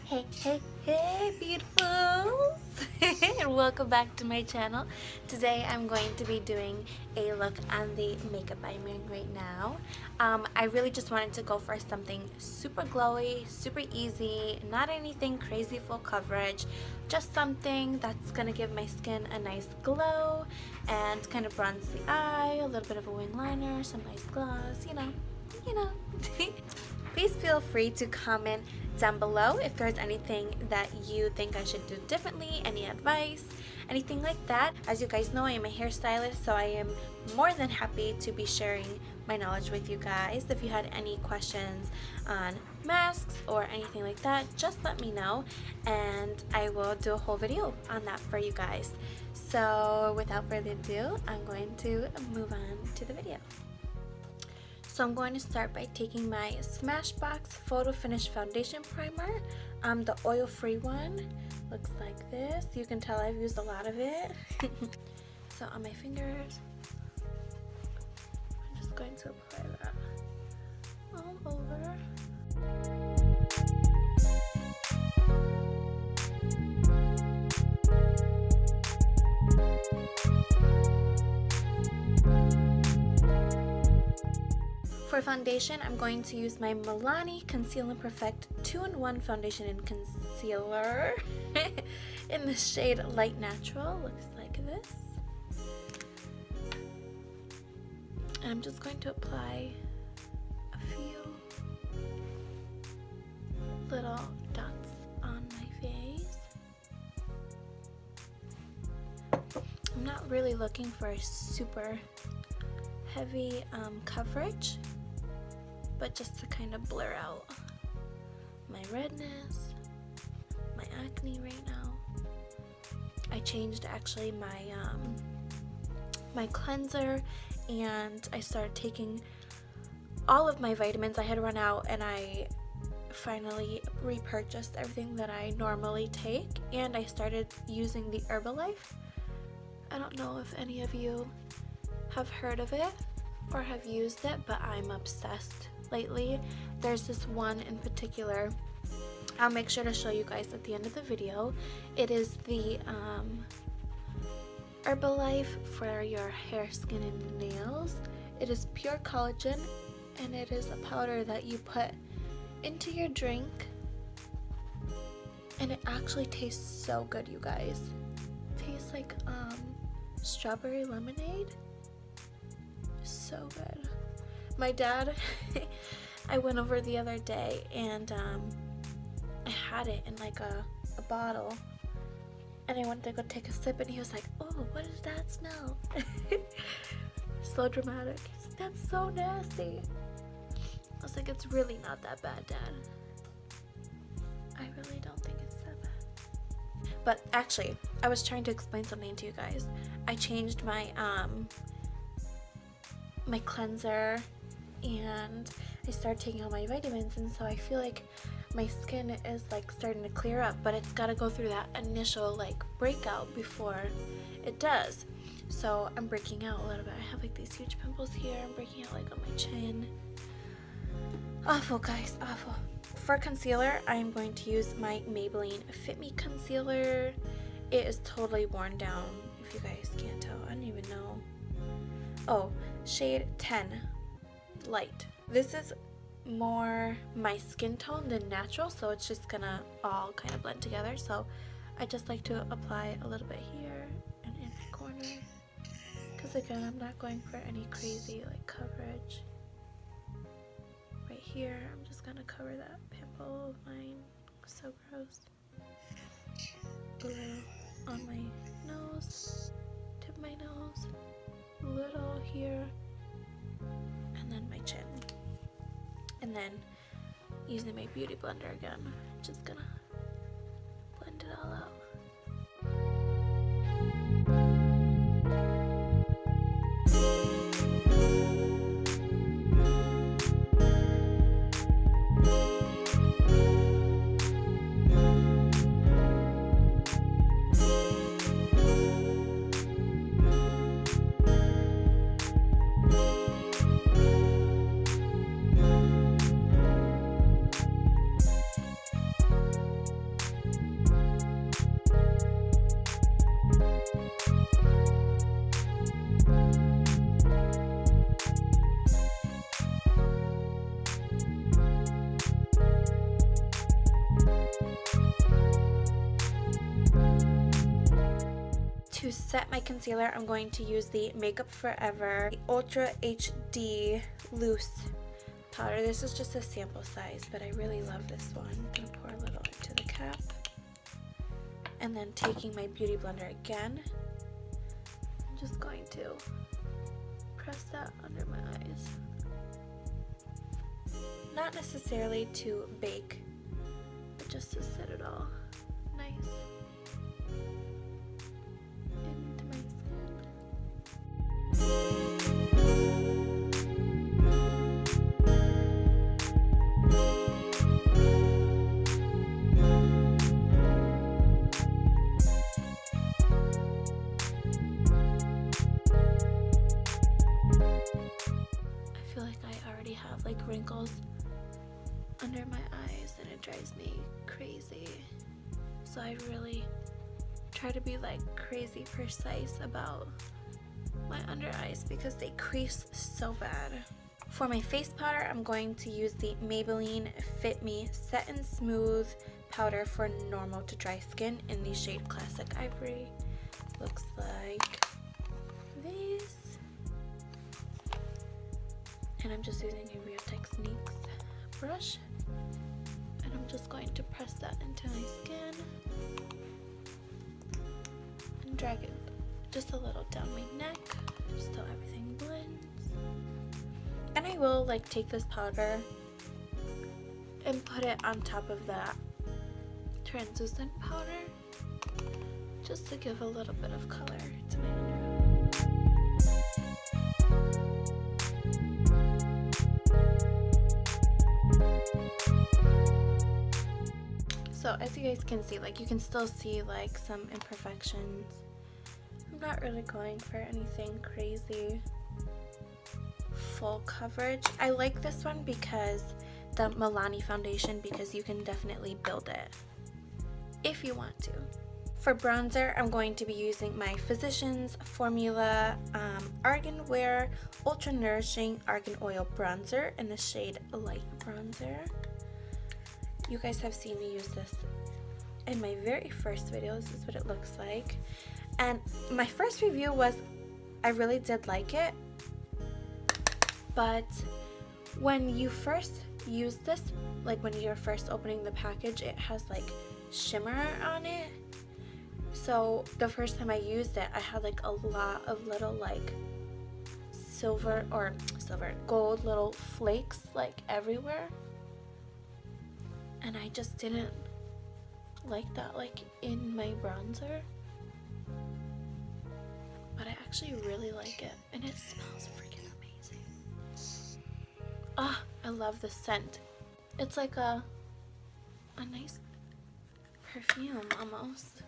Hey, hey, hey, beautifuls! And welcome back to my channel. Today I'm going to be doing a look on the makeup I'm wearing right now. I really just wanted to go for something super glowy, super easy, not anything crazy full coverage, just something that's going to give my skin a nice glow and kind of bronze the eye, a little bit of a wing liner, some nice gloss, you know. Please feel free to comment down below if there's anything that you think I should do differently, any advice, anything like that. As you guys know, I am a hairstylist, so I am more than happy to be sharing my knowledge with you guys. If you had any questions on masks or anything like that, just let me know and I will do a whole video on that for you guys. So without further ado, I'm going to move on to the video. So I'm going to start by taking my Smashbox Photo Finish Foundation Primer, the oil-free one. Looks like this. You can tell I've used a lot of it. So on my fingers, I'm just going to apply that all over. For foundation, I'm going to use my Milani Conceal and Perfect 2-in-1 Foundation and Concealer in the shade Light Natural. Looks like this. And I'm just going to apply a few little dots on my face. I'm not really looking for a super heavy coverage, but just to kind of blur out my redness, my acne right now. I changed actually my cleanser, and I started taking all of my vitamins. I had run out and I finally repurchased everything that I normally take, and I started using the Herbalife. I don't know if any of you have heard of it or have used it, but I'm obsessed lately. There's this one in particular. I'll make sure to show you guys at the end of the video. It is the Herbalife for your hair, skin, and nails. It is pure collagen, and it is a powder that you put into your drink, and it actually tastes so good, you guys. It tastes like strawberry lemonade. So good. My dad, I went over the other day and I had it in like a bottle, and I went to go take a sip, and he was like, "Oh, what does that smell?" So dramatic. He's like, "That's so nasty." I was like, "It's really not that bad, Dad. I really don't think it's that bad." But actually, I was trying to explain something to you guys. I changed my my cleanser, and I started taking all my vitamins, and so I feel like my skin is like starting to clear up, but it's got to go through that initial like breakout before it does. So I'm breaking out a little bit. I have like these huge pimples here. I'm breaking out like on my chin. Awful, guys, awful. For concealer, I'm going to use my Maybelline FitMe Concealer. It is totally worn down, if you guys can't tell. I don't even know. Oh, shade 10, light. This is more my skin tone than natural, so it's just gonna all kind of blend together. So I just like to apply a little bit here and in the corner, because again, I'm not going for any crazy like coverage. Right here, I'm just gonna cover that pimple of mine. So gross. A little on my nose, tip of my nose, little here, and then my chin. And then using my beauty blender again, just gonna blend it all out. set my concealer, I'm going to use the Makeup Forever Ultra HD Loose powder. This is just a sample size, but I really love this one. I'm going to pour a little into the cap. And then taking my Beauty Blender again, I'm just going to press that under my eyes. Not necessarily to bake, but just to set it all nice into my skin. I feel like I already have like wrinkles under my eyes and it drives me crazy. So I really try to be like crazy precise about my under eyes because they crease so bad. For my face powder, I'm going to use the Maybelline FitMe Set and Smooth Powder for normal to dry skin in the shade Classic Ivory. Looks like this. And I'm just using a Real Techniques brush. And I'm just going to press that into my skin. And drag it just a little down my neck, just so everything blends. And I will like take this powder and put it on top of that translucent powder just to give a little bit of color to my under eye. So as you guys can see, like you can still see like some imperfections. I'm not really going for anything crazy full coverage. I like this one because the Milani foundation, because you can definitely build it if you want to. For bronzer, I'm going to be using my Physicians Formula Argan Wear Ultra Nourishing Argan Oil Bronzer in the shade Light Bronzer. You guys have seen me use this in my very first video. This is what it looks like. And my first review was, I really did like it. But when you first use this, like when you're first opening the package, it has like shimmer on it. So the first time I used it, I had like a lot of little like gold little flakes like everywhere. And I just didn't like that like in my bronzer. But I actually really like it and it smells freaking amazing. Ah, I love the scent. It's like a nice perfume almost.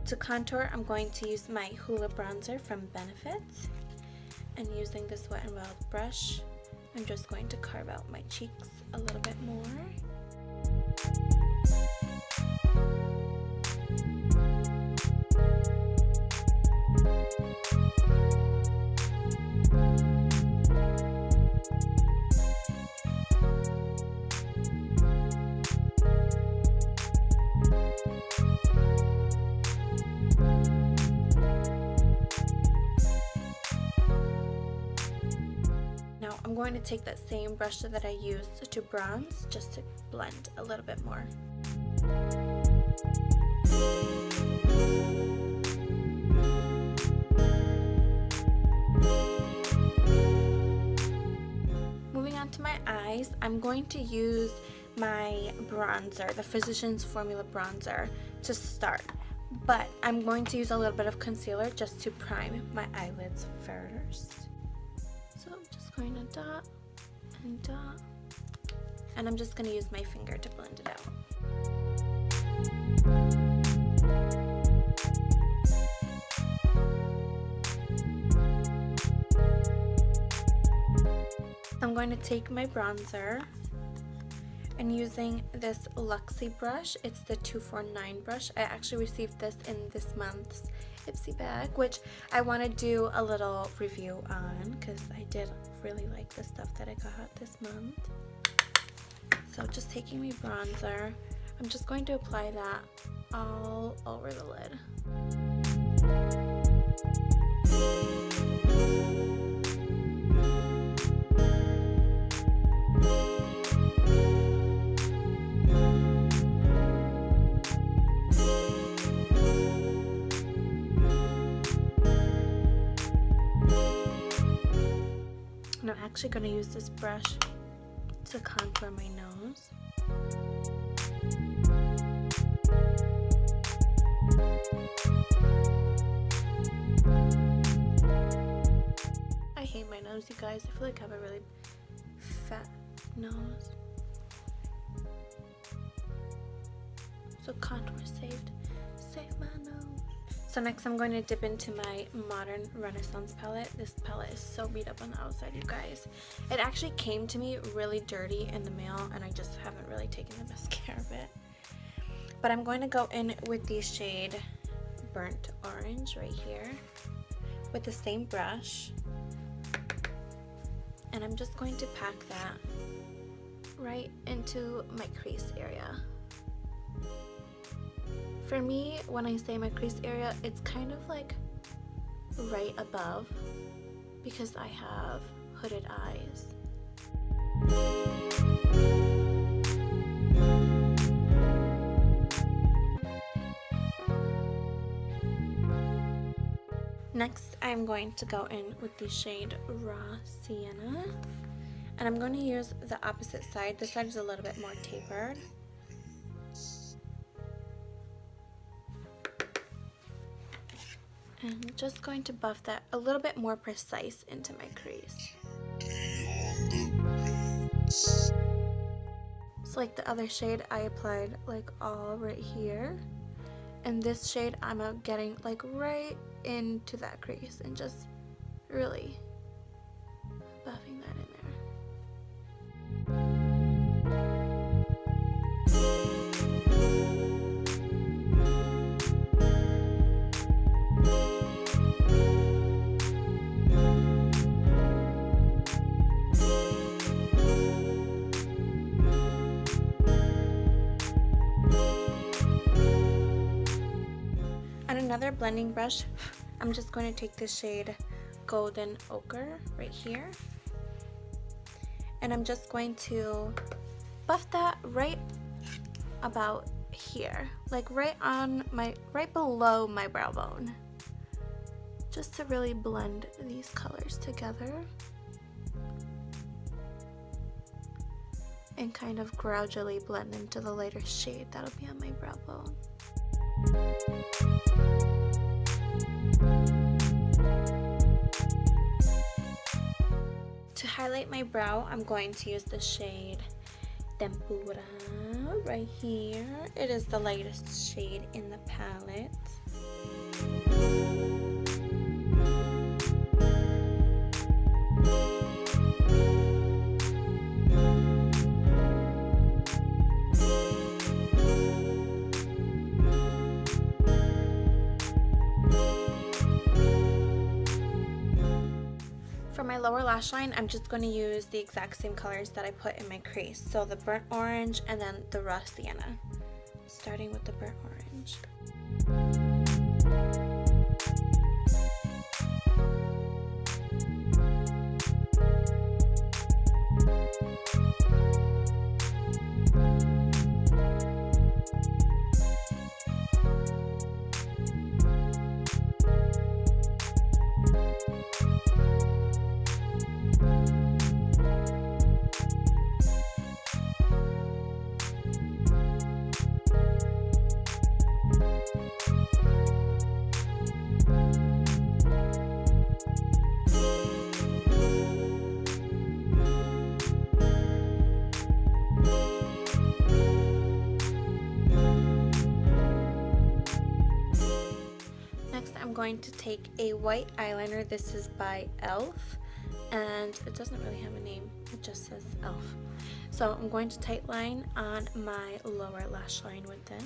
To contour, I'm going to use my Hoola bronzer from Benefit, and using this Wet n Wild brush, I'm just going to carve out my cheeks a little bit more. I'm going to take that same brush that I used to bronze just to blend a little bit more. Moving on to my eyes, I'm going to use my bronzer, the Physicians Formula bronzer, to start. But I'm going to use a little bit of concealer just to prime my eyelids first. So I'm just going to dot and dot. And I'm just going to use my finger to blend it out. I'm going to take my bronzer and using this Luxie brush, it's the 249 brush. I actually received this in this month's Ipsy bag, which I want to do a little review on because I did really like the stuff that I got this month. So just taking my bronzer, I'm just going to apply that all over the lid. And I'm actually going to use this brush to contour my nose. I hate my nose, you guys. I feel like I have a really fat nose. So contour saved. Save my nose. So next I'm going to dip into my Modern Renaissance palette. This palette is so beat up on the outside, you guys. It actually came to me really dirty in the mail and I just haven't really taken the best care of it. But I'm going to go in with the shade Burnt Orange right here with the same brush. And I'm just going to pack that right into my crease area. For me, when I say my crease area, it's kind of like right above because I have hooded eyes. Next, I'm going to go in with the shade Raw Sienna. And I'm going to use the opposite side. This side is a little bit more tapered. And just going to buff that a little bit more precise into my crease. So like the other shade, I applied like all right here. And this shade, I'm getting like right into that crease and just really buffing that in there. Another blending brush, I'm just going to take this shade Golden Ochre right here, and I'm just going to buff that right about here, like right below my brow bone, just to really blend these colors together and kind of gradually blend into the lighter shade that'll be on my brow bone. To highlight my brow, I'm going to use the shade Tempura right here. It is the lightest shade in the palette. For my lower lash line, I'm just going to use the exact same colors that I put in my crease. So the burnt orange and then the raw sienna. Starting with the burnt orange. I'm going to take a white eyeliner. This is by E.l.f. and it doesn't really have a name. It just says E.l.f. So I'm going to tightline on my lower lash line with this.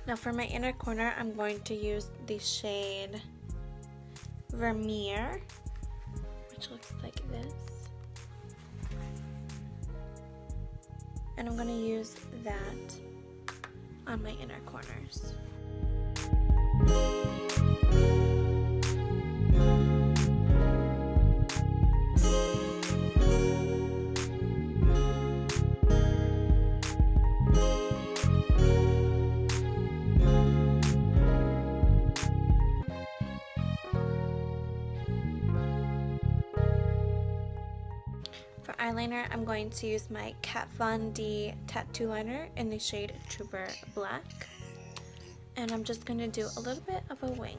Now for my inner corner, I'm going to use the shade Vermeer, which looks like this. And I'm going to use that on my inner corners. For eyeliner, I'm going to use my Kat Von D tattoo liner in the shade Trooper Black. And I'm just going to do a little bit of a wing.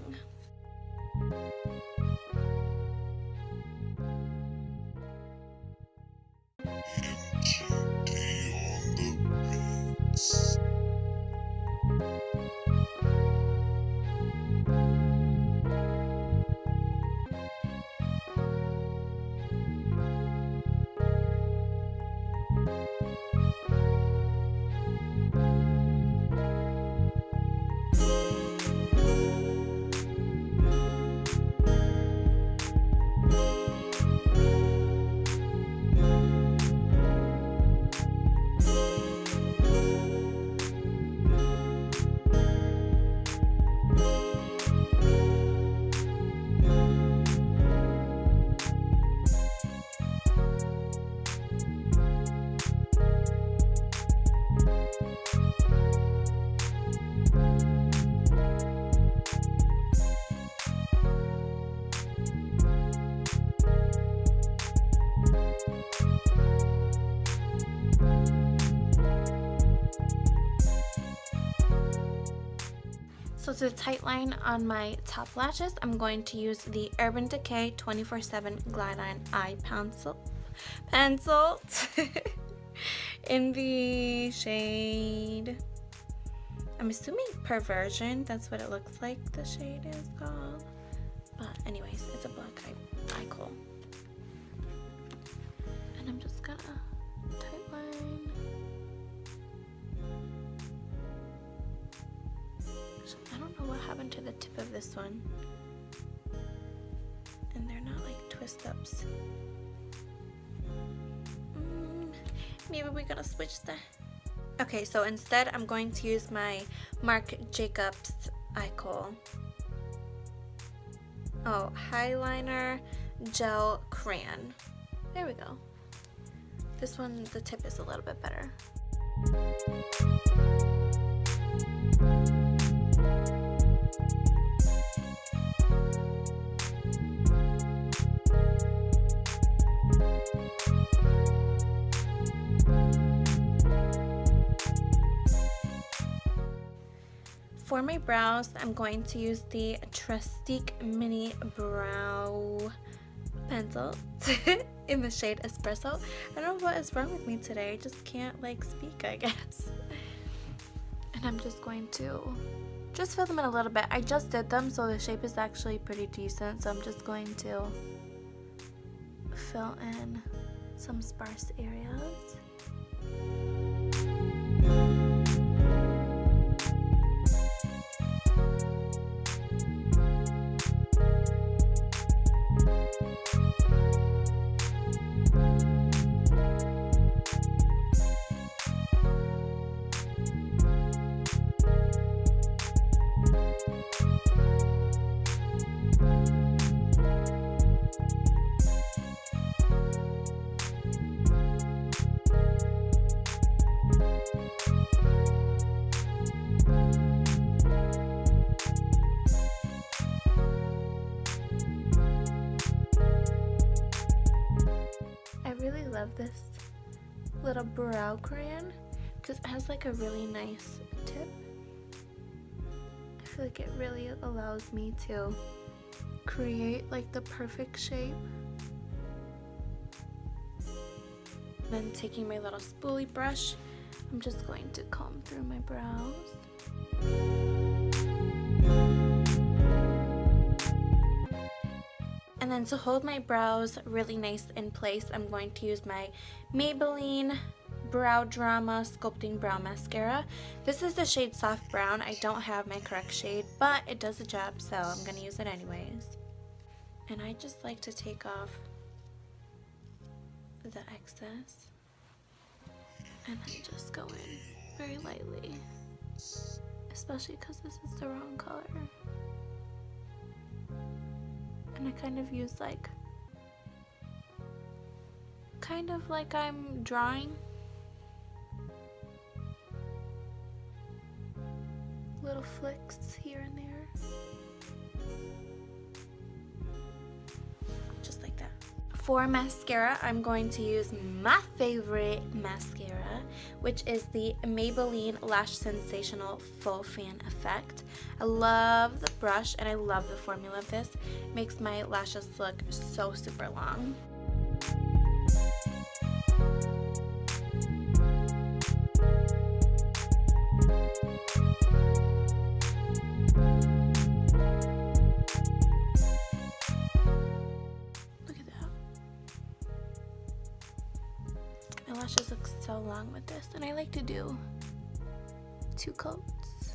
So to tightline on my top lashes, I'm going to use the Urban Decay 24/7 Glide On Eye Pencil in the shade, I'm assuming Perversion. That's what it looks like the shade is called. But anyways, it's a black eye kohl. And I'm just gonna tightline. I don't know what happened to the tip of this one. And they're not like twist ups. Maybe we gotta switch that. Okay, so instead I'm going to use my Marc Jacobs eye kohl. Oh, Highliner Gel Crayon. There we go. This one, the tip is a little bit better. For my brows, I'm going to use the Tréstique Mini Brow Pencil in the shade Espresso. I don't know what is wrong with me today. I just can't like speak, I guess. And I'm just going to just fill them in a little bit. I just did them, so the shape is actually pretty decent. So I'm just going to fill in some sparse areas. love this little brow crayon because it has like a really nice tip. I feel like it really allows me to create like the perfect shape. Then taking my little spoolie brush, I'm just going to comb through my brows. And then to hold my brows really nice in place, I'm going to use my Maybelline Brow Drama Sculpting Brow Mascara. This is the shade Soft Brown. I don't have my correct shade, but it does the job, so I'm going to use it anyways. And I just like to take off the excess and then just go in very lightly, especially because this is the wrong color. And I kind of use like I'm drawing little flicks here and there, just like that. For mascara, I'm going to use my favorite mascara, which is the Maybelline Lash Sensational Full Fan Effect. I love the brush and I love the formula of this. It makes my lashes look so super long. My lashes look so long with this, and I like to do 2 coats.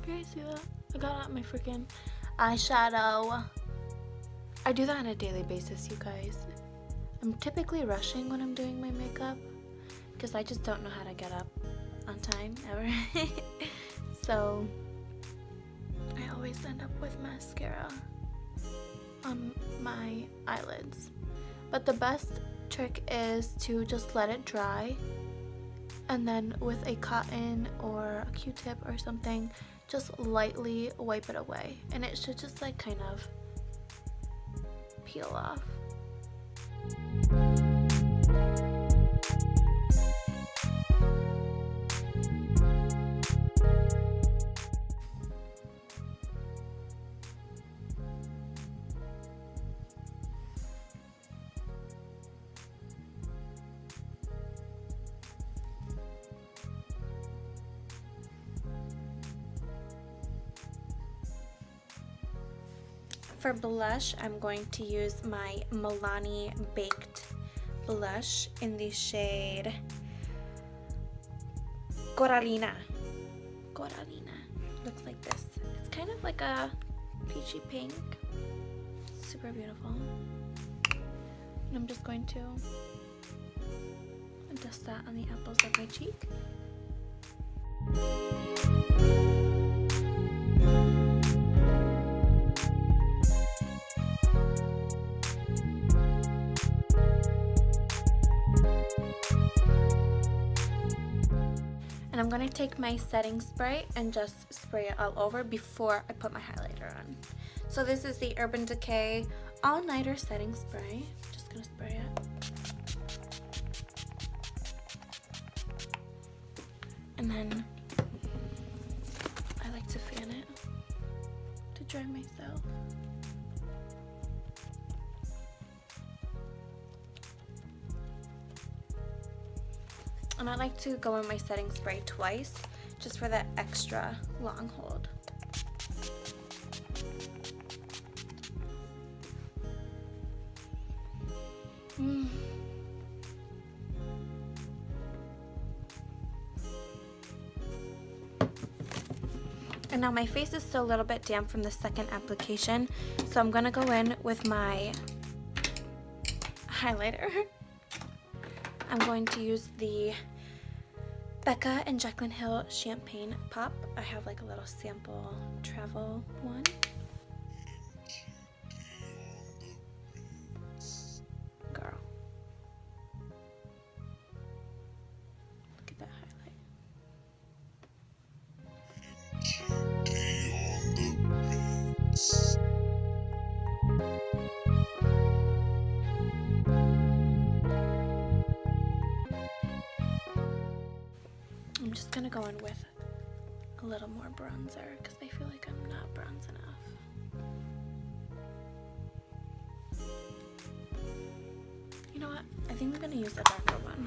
Can you see that? I got out my freaking eyeshadow. I do that on a daily basis, you guys. I'm typically rushing when I'm doing my makeup because I just don't know how to get up on time ever. So I always end up with mascara on my eyelids. But the best trick is to just let it dry, and then with a cotton or a Q-tip or something, just lightly wipe it away, and it should just like kind of peel off. For blush, I'm going to use my Milani Baked blush in the shade Corallina. Corallina. Looks like this. It's kind of like a peachy pink. Super beautiful. And I'm just going to dust that on the apples of my cheek. And I'm going to take my setting spray and just spray it all over before I put my highlighter on. So this is the Urban Decay All Nighter Setting Spray. I'm just going to spray it. And then I like to fan it to dry myself. And I like to go in my setting spray twice, just for that extra long hold. And now my face is still a little bit damp from the second application, so I'm gonna go in with my highlighter. I'm going to use the Becca and Jaclyn Hill Champagne Pop. I have like a little sample travel one. Girl. Look at I'm just gonna go in with a little more bronzer because I feel like I'm not bronze enough. You know what? I think I'm gonna use a darker one.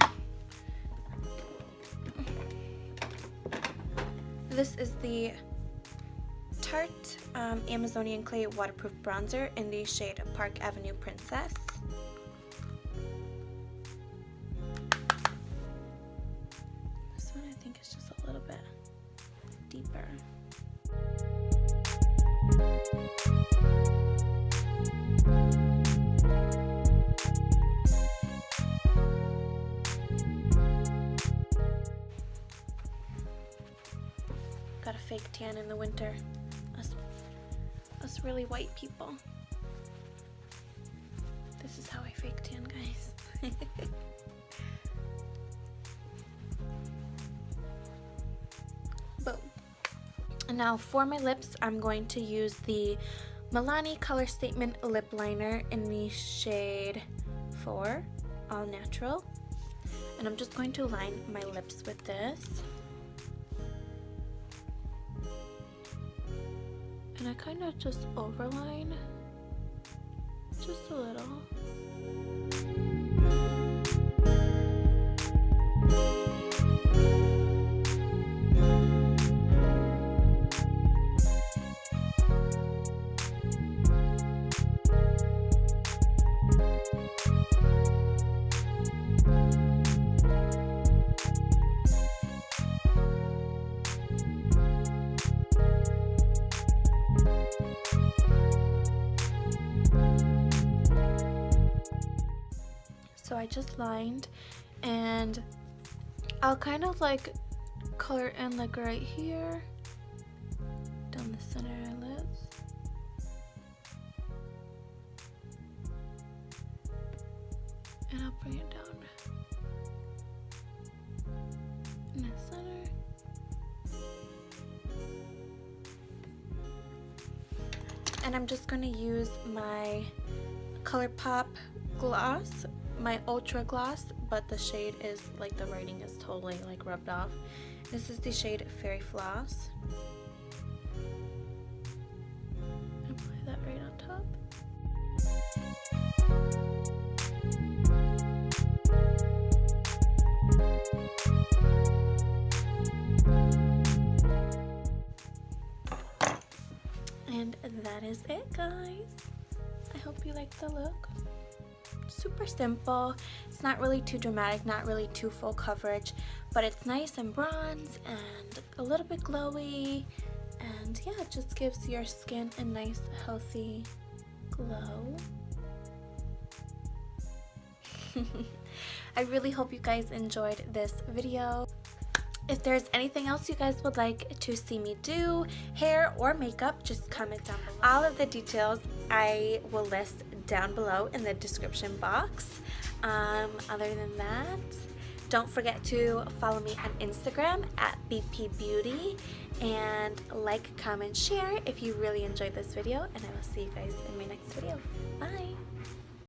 This is the Tarte Amazonian Clay Waterproof Bronzer in the shade Park Avenue Princess. This one I think is just a little bit deeper. Got a fake tan in the winter. Us really white people. This is how I fake tan, guys. Boom. And now for my lips, I'm going to use the Milani Color Statement Lip Liner in the shade 4, All Natural. And I'm just going to line my lips with this. And I kind of just overline just a little. So I just lined, and I'll kind of like color in like right here, down the center of my lips. And I'll bring it down in the center. And I'm just going to use my ColourPop gloss, my Ultra Gloss, but the shade is like, the writing is totally like rubbed off. This is the shade Fairy Floss. Apply that right on top. And that is it, guys. I hope you like the look. Super simple. It's not really too dramatic, not really too full coverage, but it's nice and bronze and a little bit glowy, and yeah, it just gives your skin a nice healthy glow. I really hope you guys enjoyed this video. If there's anything else you guys would like to see me do, hair or makeup, just comment down below. All of the details I will list down below in the description box. Other than that, don't forget to follow me on Instagram at bpbeauty, and like, comment, share if you really enjoyed this video, and I will see you guys in my next video. Bye!